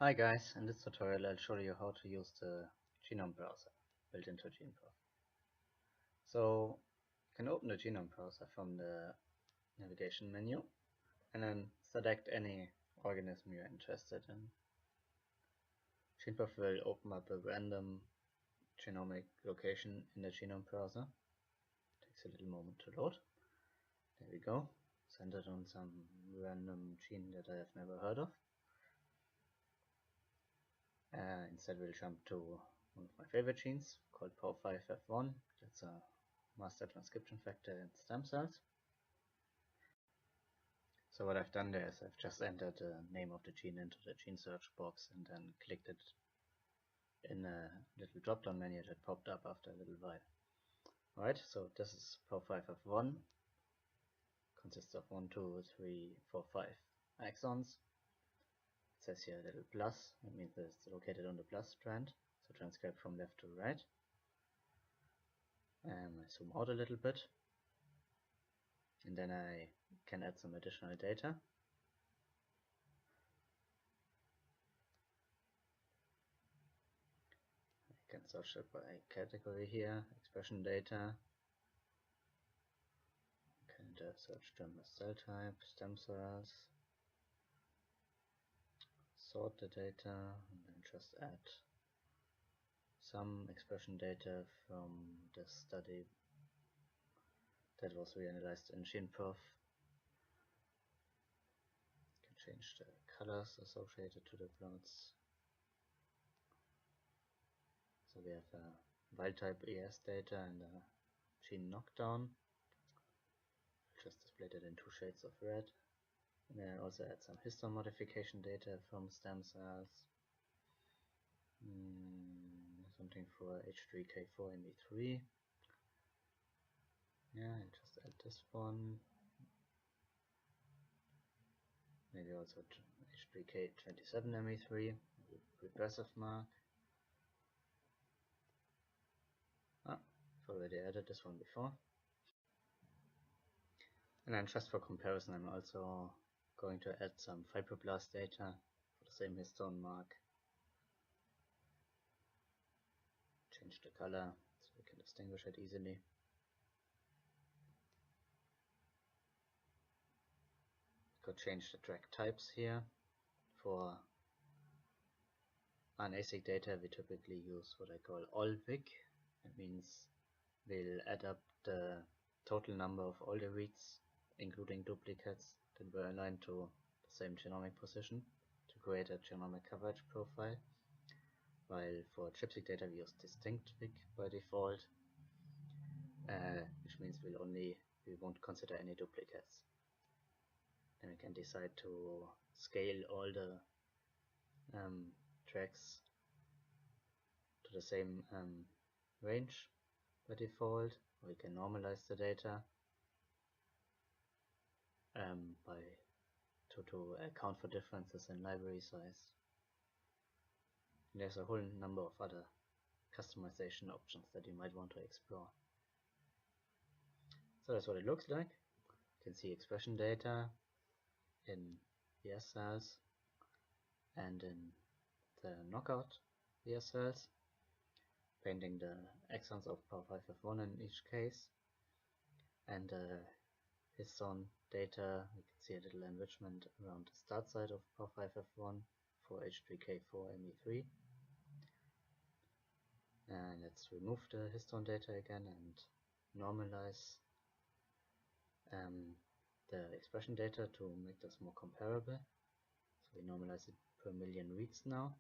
Hi guys, in this tutorial I'll show you how to use the genome browser built into GeneProf. So you can open the genome browser from the navigation menu and then select any organism you're interested in. GeneProf will open up a random genomic location in the genome browser. Takes a little moment to load. There we go. Centered on some random gene that I have never heard of. Instead we'll jump to one of my favorite genes called POR5F1. That's a master transcription factor in stem cells. So what I've done there is I've just entered the name of the gene into the gene search box and then clicked it in a little drop-down menu that popped up after a little while. Alright, so this is POR5F1. Consists of 1, 2, 3, 4, 5 exons. It says here a little plus, that means that it's located on the plus strand, so transcribe from left to right. I zoom out a little bit, and then I can add some additional data. I can search it by category here, expression data. I can search them as cell type, stem cells, sort the data, and then just add some expression data from the study that was reanalyzed in GeneProf. You can change the colors associated to the plots. So we have wild type ES data and a gene knockdown. Just displayed it in 2 shades of red. And then I also add some histone modification data from stem cells. Something for H3K4ME3. Yeah, I just add this one. Maybe also H3K27ME3, repressive mark. I've already added this one before. And then just for comparison, I'm also going to add some fibroblast data for the same histone mark. Change the color so we can distinguish it easily. Could change the track types here. For RNA-seq data we typically use what I call all-vic. That means we'll add up the total number of all the reads, including duplicates, that were aligned to the same genomic position to create a genomic coverage profile. While for ChIP-seq data we use distinct vic by default, which means we won't consider any duplicates. Then we can decide to scale all the tracks to the same range by default, or we can normalize the data to account for differences in library size. And there's a whole number of other customization options that you might want to explore. So that's what it looks like. You can see expression data in ES cells and in the knockout ES cells, painting the exons of POR5F1 in each case, and histone data. We can see a little enrichment around the start site of POR5F1 for H3K4ME3. And let's remove the histone data again and normalize the expression data to make this more comparable. So we normalize it per million reads now.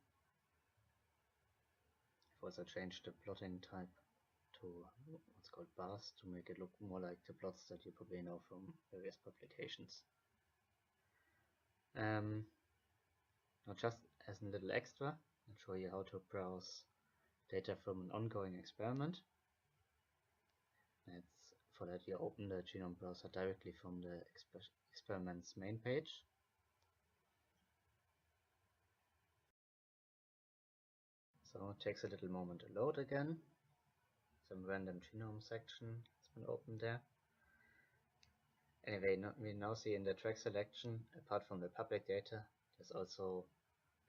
I've also changed the plotting type to what's called bars to make it look more like the plots that you probably know from various publications. Now just as a little extra, I'll show you how to browse data from an ongoing experiment. For that you open the genome browser directly from the experiment's main page. So it takes a little moment to load again. Some random genome section has been opened there. Anyway, we now see in the track selection, apart from the public data, there's also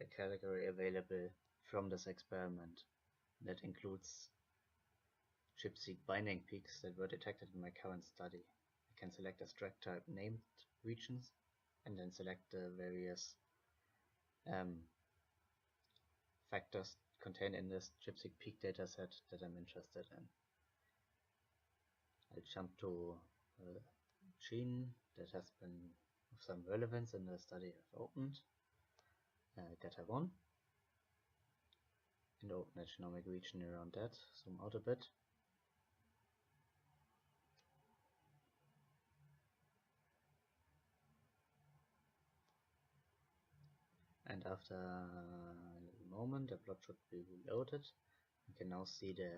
a category available from this experiment that includes ChIP-seq binding peaks that were detected in my current study. I can select a struct type named regions and then select the various factors contained in this ChIP-seq peak dataset that I'm interested in. I'll jump to a gene that has been of some relevance in the study I've opened, GATA1, and open a genomic region around that, zoom out a bit. And after a little moment, the plot should be reloaded. You can now see the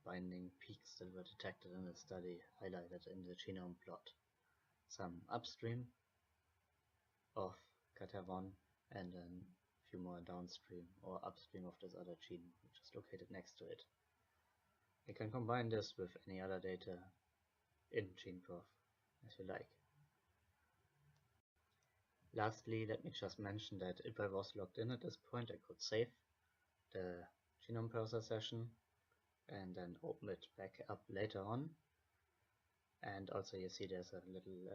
binding peaks that were detected in the study highlighted in the genome plot. Some upstream of GATA1 and then a few more downstream or upstream of this other gene which is located next to it. You can combine this with any other data in GeneProf as you like. Lastly, let me just mention that if I was logged in at this point, I could save the genome browser session and then open it back up later on. And also you see there's a little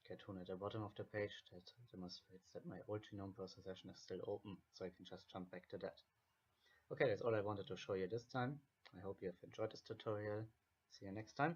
cartoon at the bottom of the page that demonstrates that my old genome browser session is still open, so I can just jump back to that. Okay, that's all I wanted to show you this time. I hope you have enjoyed this tutorial. See you next time.